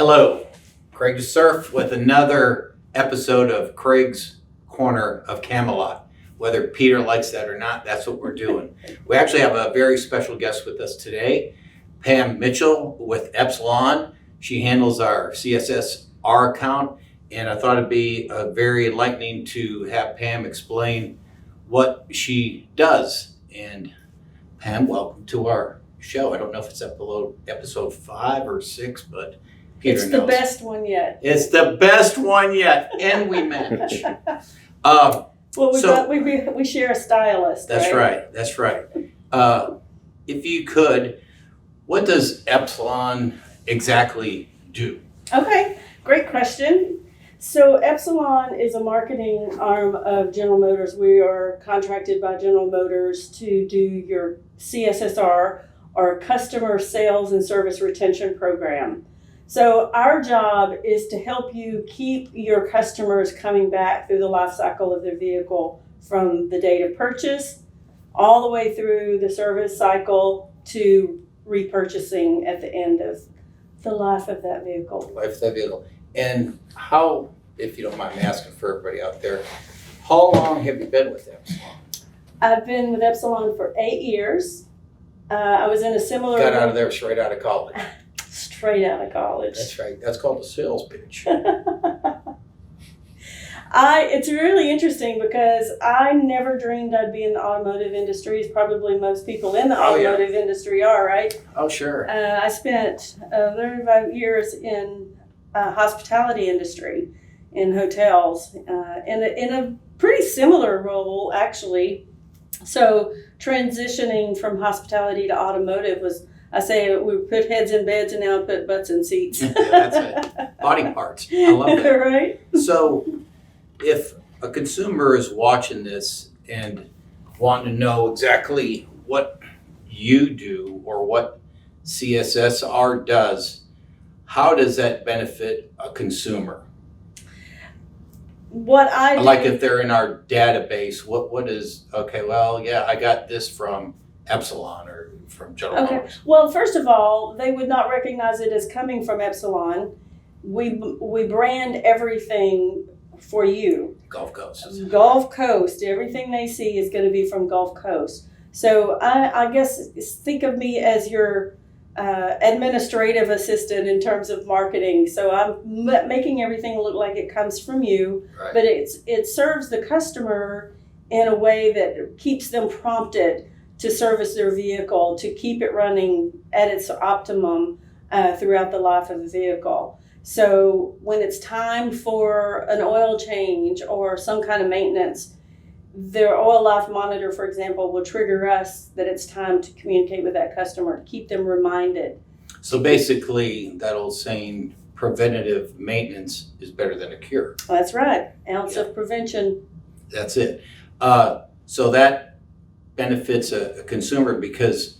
Hello, Craig Surf with another episode of Craig's Corner of Camelot. Whether Peter likes that or not, that's what we're doing. We actually have a very special guest with us today, Pam Mitchael with Epsilon. She handles our CSSR account, and I thought it'd be very enlightening to have Pam explain what she does. And Pam, welcome to our show. I don't know if it's episode 5 or 6, but Peter It's knows. the best one yet. It's the best one yet, and we match. Well, we share a stylist. That's right. That's right. If you could, what does Epsilon exactly do? Okay, great question. So Epsilon is a marketing arm of General Motors. We are contracted by General Motors to do your CSSR, or Customer Sales and Service Retention Program. So our job is to help you keep your customers coming back through the life cycle of their vehicle, from the date of purchase all the way through the service cycle to repurchasing at the end of the life of that vehicle. And how, if you don't mind me asking for everybody out there, how long have you been with Epsilon? I've been with Epsilon for 8 years. I was in a similar... Got out of there straight out of college. Straight out of college. That's right. That's called a sales pitch. It's really interesting because I never dreamed I'd be in the automotive industry, as probably most people in the automotive industry are, right? Oh, sure. I spent 35 years in hospitality industry, in hotels, in a pretty similar role, actually. So transitioning from hospitality to automotive was, I say, we put heads in beds and now put butts in seats. Yeah, that's it. Body parts. I love that. Right? So if a consumer is watching this and wanting to know exactly what you do or what CSSR does, how does that benefit a consumer? What I do, like if they're in our database, what is, okay, well, yeah, I got this from Epsilon or from General Motors. Well, first of all, they would not recognize it as coming from Epsilon. We brand everything for you. Gulf Coast. Gulf Coast. Everything they see is going to be from Gulf Coast. So I guess think of me as your administrative assistant in terms of marketing. So I'm making everything look like it comes from you, right. But it serves the customer in a way that keeps them prompted to service their vehicle, to keep it running at its optimum throughout the life of the vehicle. So when it's time for an oil change or some kind of maintenance, their oil life monitor, for example, will trigger us that it's time to communicate with that customer, to keep them reminded. So basically, that old saying, preventative maintenance is better than a cure. That's right. Ounce of prevention. That's it. So that benefits a consumer because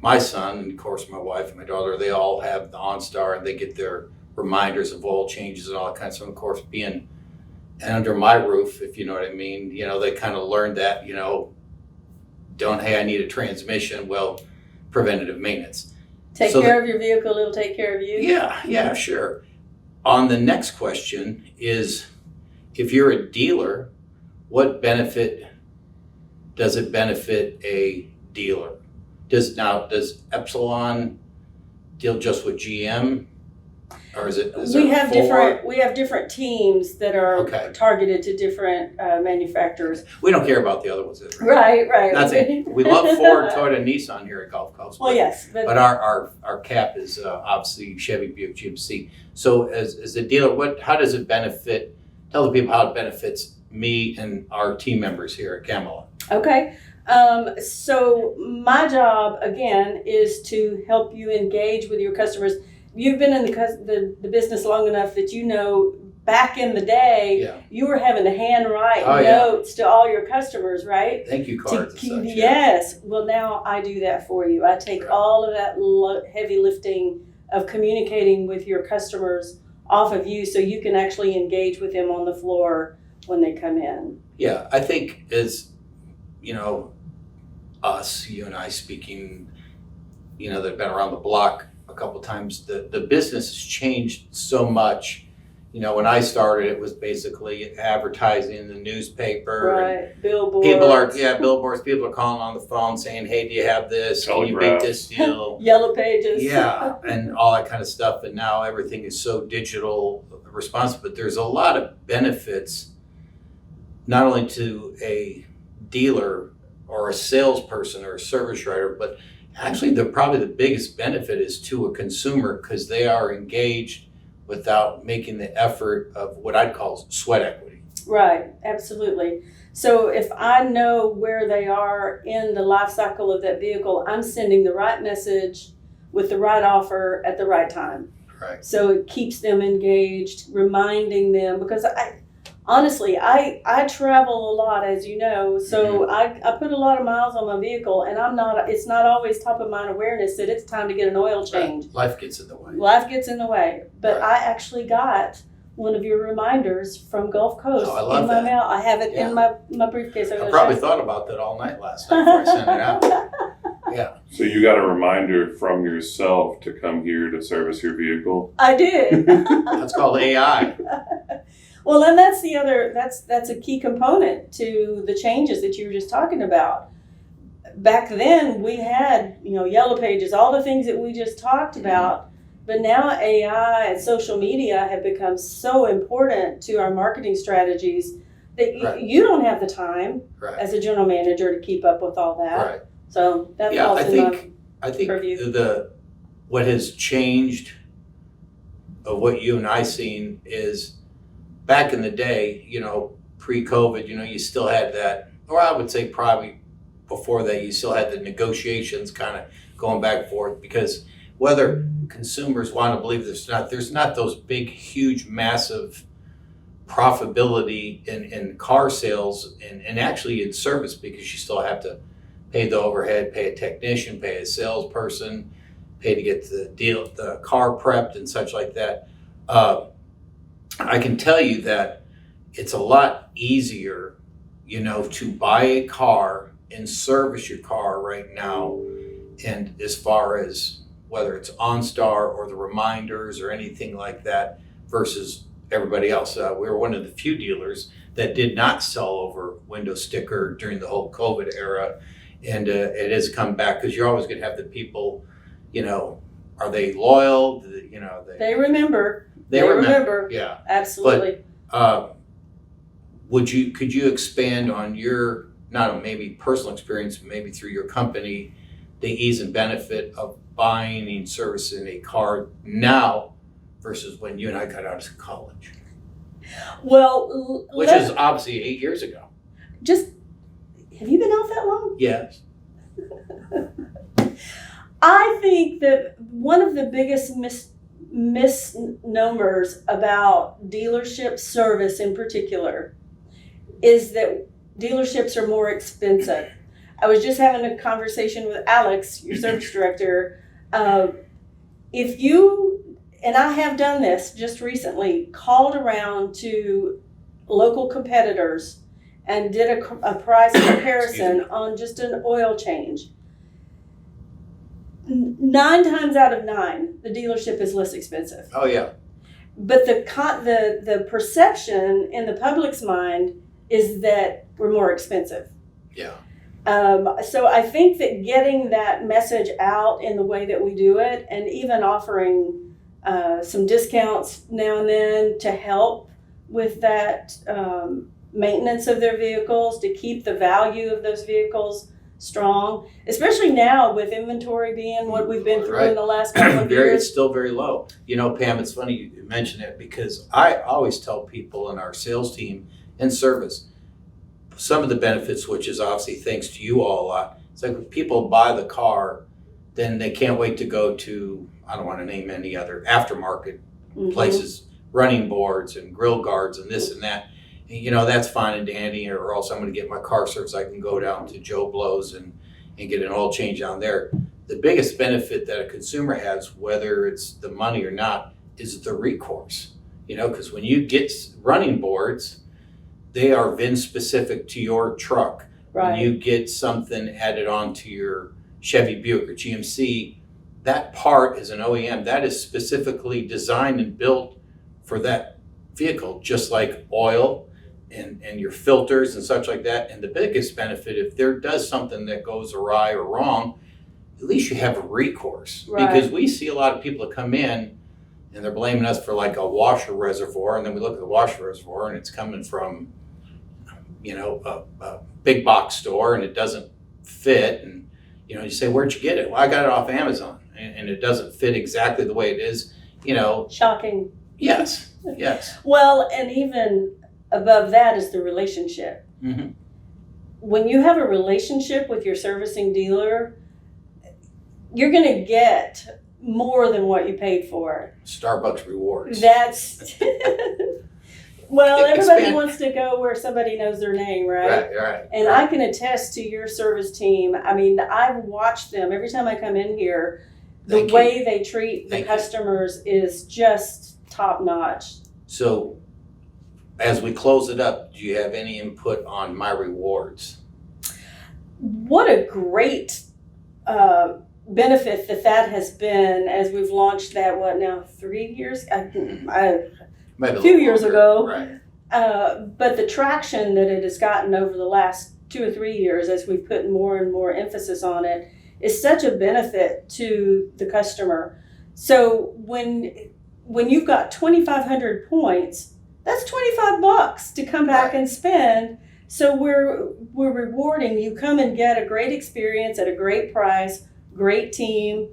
my son, and of course my wife and my daughter, they all have the OnStar and they get their reminders of oil changes and all that kind of stuff. Of course, being under my roof, if you know what I mean, they kind of learned that, hey, I need a transmission. Well, preventative maintenance. Take care of your vehicle, it'll take care of you. Yeah, sure. On the next question is, if you're a dealer, what benefit does it benefit a dealer? Does Epsilon deal just with GM? Or is we have different teams that are targeted to different manufacturers. We don't care about the other ones. Right. That's it. We love Ford, Toyota, Nissan here at Gulf Coast. Well, yes. But our cap is obviously Chevy, Buick, GMC. So as a dealer, how does it benefit? Tell the people how it benefits me and our team members here at Camelot. Okay. So my job, again, is to help you engage with your customers. You've been in the business long enough that back in the day, you were having to handwrite notes to all your customers, right? Thank you cards and such. Yes. Well, now I do that for you. I take all of that heavy lifting of communicating with your customers off of you so you can actually engage with them on the floor when they come in. Yeah, I think as, us, you and I speaking, that have been around the block, a couple times, the business has changed so much. You know, when I started, it was basically advertising in the newspaper. Right, billboards. Billboards. People are calling on the phone saying, "Hey, do you have this? Can you make this deal?" Yellow pages. Yeah, and all that kind of stuff. And now everything is so digital responsive. But there's a lot of benefits, not only to a dealer or a salesperson or a service writer, but actually probably the biggest benefit is to a consumer, because they are engaged without making the effort of what I'd call sweat equity. Right, absolutely. So if I know where they are in the life cycle of that vehicle, I'm sending the right message with the right offer at the right time. Right. So it keeps them engaged, reminding them, because honestly, I travel a lot, as you know, so I put a lot of miles on my vehicle, and it's not always top of mind awareness that it's time to get an oil change. Right. Life gets in the way. Life gets in the way. But Right. I actually got one of your reminders from Gulf Coast I love in my that. mail. I have it Yeah. in my briefcase. I probably thought about that all night last night before I sent it out. Yeah. So you got a reminder from yourself to come here to service your vehicle? I did. That's called AI. Well, and that's a key component to the changes that you were just talking about. Back then, we had, yellow pages, all the things that we just talked about, but now AI and social media have become so important to our marketing strategies that Right. you don't have the time Right. as a general manager to keep up with all that. Right. So that Yeah, falls I in my think purview. what has changed of what you and I seen is back in the day, pre-COVID, you still had that, or I would say probably before that, you still had the negotiations kind of going back and forth, because whether consumers want to believe there's not those big, huge, massive profitability in car sales and actually in service, because you still have to pay the overhead, pay a technician, pay a salesperson, pay to get the car prepped and such like that. I can tell you that it's a lot easier, to buy a car and service your car right now. And as far as whether it's OnStar or the reminders or anything like that versus everybody else. We were one of the few dealers that did not sell over window sticker during the whole COVID era. And it has come back, because you're always going to have the people, are they loyal? They remember. They remember. Yeah. Absolutely. Could you expand on your, not maybe personal experience, maybe through your company, the ease and benefit of buying and servicing a car now versus when you and I got out of college? Well, Which is obviously 8 years ago. Have you been out that long? Yes. I think that one of the biggest misnomers about dealership service in particular is that dealerships are more expensive. I was just having a conversation with Alex, your service director. If you, and I have done this just recently, called around to local competitors and did a price comparison on just an oil change. 9 times out of 9, the dealership is less expensive. Oh yeah. But the perception in the public's mind is that we're more expensive. Yeah. So I think that getting that message out in the way that we do it, and even offering some discounts now and then to help with that maintenance of their vehicles, to keep the value of those vehicles strong, especially now with inventory being what we've been through in the last couple of years. It's still very low. Pam, it's funny you mention it, because I always tell people in our sales team and service, some of the benefits, which is obviously thanks to you all a lot, it's like when people buy the car, then they can't wait to go to, I don't want to name any other aftermarket places, running boards and grill guards and this and that. That's fine and dandy, or else I'm going to get my car serviced. I can go down to Joe Blow's and get an oil change down there. The biggest benefit that a consumer has, whether it's the money or not, is the recourse. Because when you get running boards, they are VIN specific to your truck. Right. When you get something added on to your Chevy Buick or GMC, that part is an OEM that is specifically designed and built for that vehicle, just like oil and your filters and such like that. And the biggest benefit, if there does something that goes awry or wrong, at least you have a recourse. Right. Because we see a lot of people that come in and they're blaming us for like a washer reservoir, and then we look at the washer reservoir and it's coming from, a big box store and it doesn't fit. And, you say, where'd you get it? Well, I got it off Amazon, and it doesn't fit exactly the way it is, Shocking. Yes. Well, and even above that is the relationship. Mm-hmm. When you have a relationship with your servicing dealer, you're going to get more than what you paid for. Starbucks rewards. That's well, everybody Expand. wants to go where somebody knows their name, right? Right. And I can attest to your service team. I mean, I've watched them every time I come in here. The Thank you. way they treat the Thank you. customers is just top notch. So, as we close it up, do you have any input on my rewards? What a great benefit that has been as we've launched that, 3 years? Maybe a few years ago. Right. But the traction that it has gotten over the last 2 or 3 years as we put more and more emphasis on it is such a benefit to the customer. So when you've got 2,500 points, that's $25 to come back and spend. So we're rewarding you. Come and get a great experience at a great price, great team,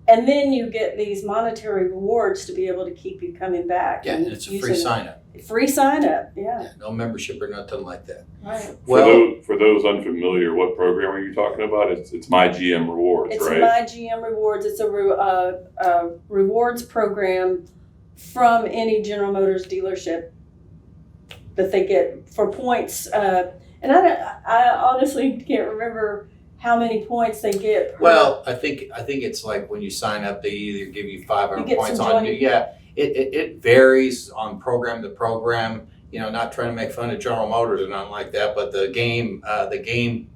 and then you get these monetary rewards to be able to keep you coming back. Yeah, and it's a free sign up. Free sign up, yeah. Yeah, no membership or nothing like that. Right. Well, For those unfamiliar, what program are you talking about? It's My GM Rewards, It's right? My GM Rewards. It's a rewards program from any General Motors dealership that they get for points. And I honestly can't remember how many points they get. Well, I think it's like when you sign up, they either give you 500 You get points some on joint- you. Yeah, it varies on program to program. Not trying to make fun of General Motors or nothing like that, but the game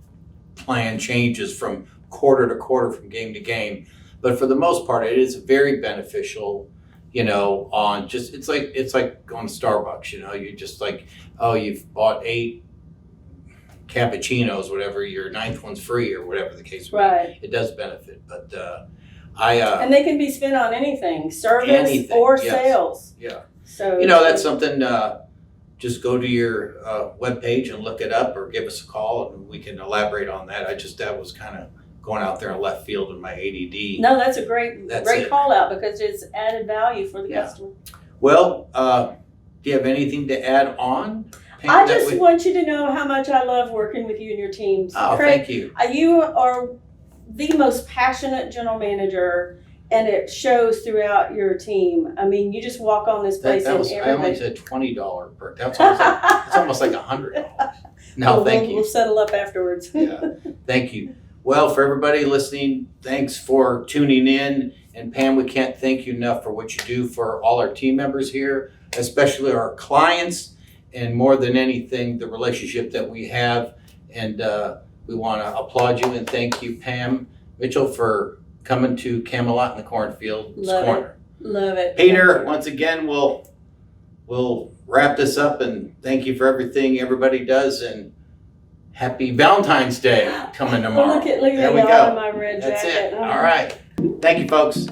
plan changes from quarter to quarter, from game to game. But for the most part, it is very beneficial. On just it's like going to Starbucks. You just like, oh, you've bought 8 cappuccinos, whatever, your 9th one's free or whatever the case may be. Right. It does benefit, but And they can be spent on anything, service Anything, or yes. sales. Yeah. So that's something, just go to your webpage and look it up, or give us a call and we can elaborate on that. That was kind of going out there in left field in my ADD. No, that's a great That's great it. call out because it's added value for the Yeah. customer. Well, do you have anything to add on, Pam, I that just we- want you to know how much I love working with you and your teams. Oh, Craig, thank you. You are the most passionate general manager, and it shows throughout your team. I mean, you just walk on this place I and only everybody. said $20 per. That's almost like $100. No, thank We'll you. settle up afterwards. Yeah, thank you. Well, for everybody listening, thanks for tuning in. And Pam, we can't thank you enough for what you do for all our team members here, especially our clients, and more than anything, the relationship that we have. And we want to applaud you and thank you, Pam Mitchell, for coming to Camelot in the Cornfield Love it. Corner. Love it. Peter, Thank you. once again, we'll wrap this up, and thank you for everything everybody does, and happy Valentine's Day coming tomorrow. Look at me There we all go. in my red That's jacket. it. All right. Thank you, folks.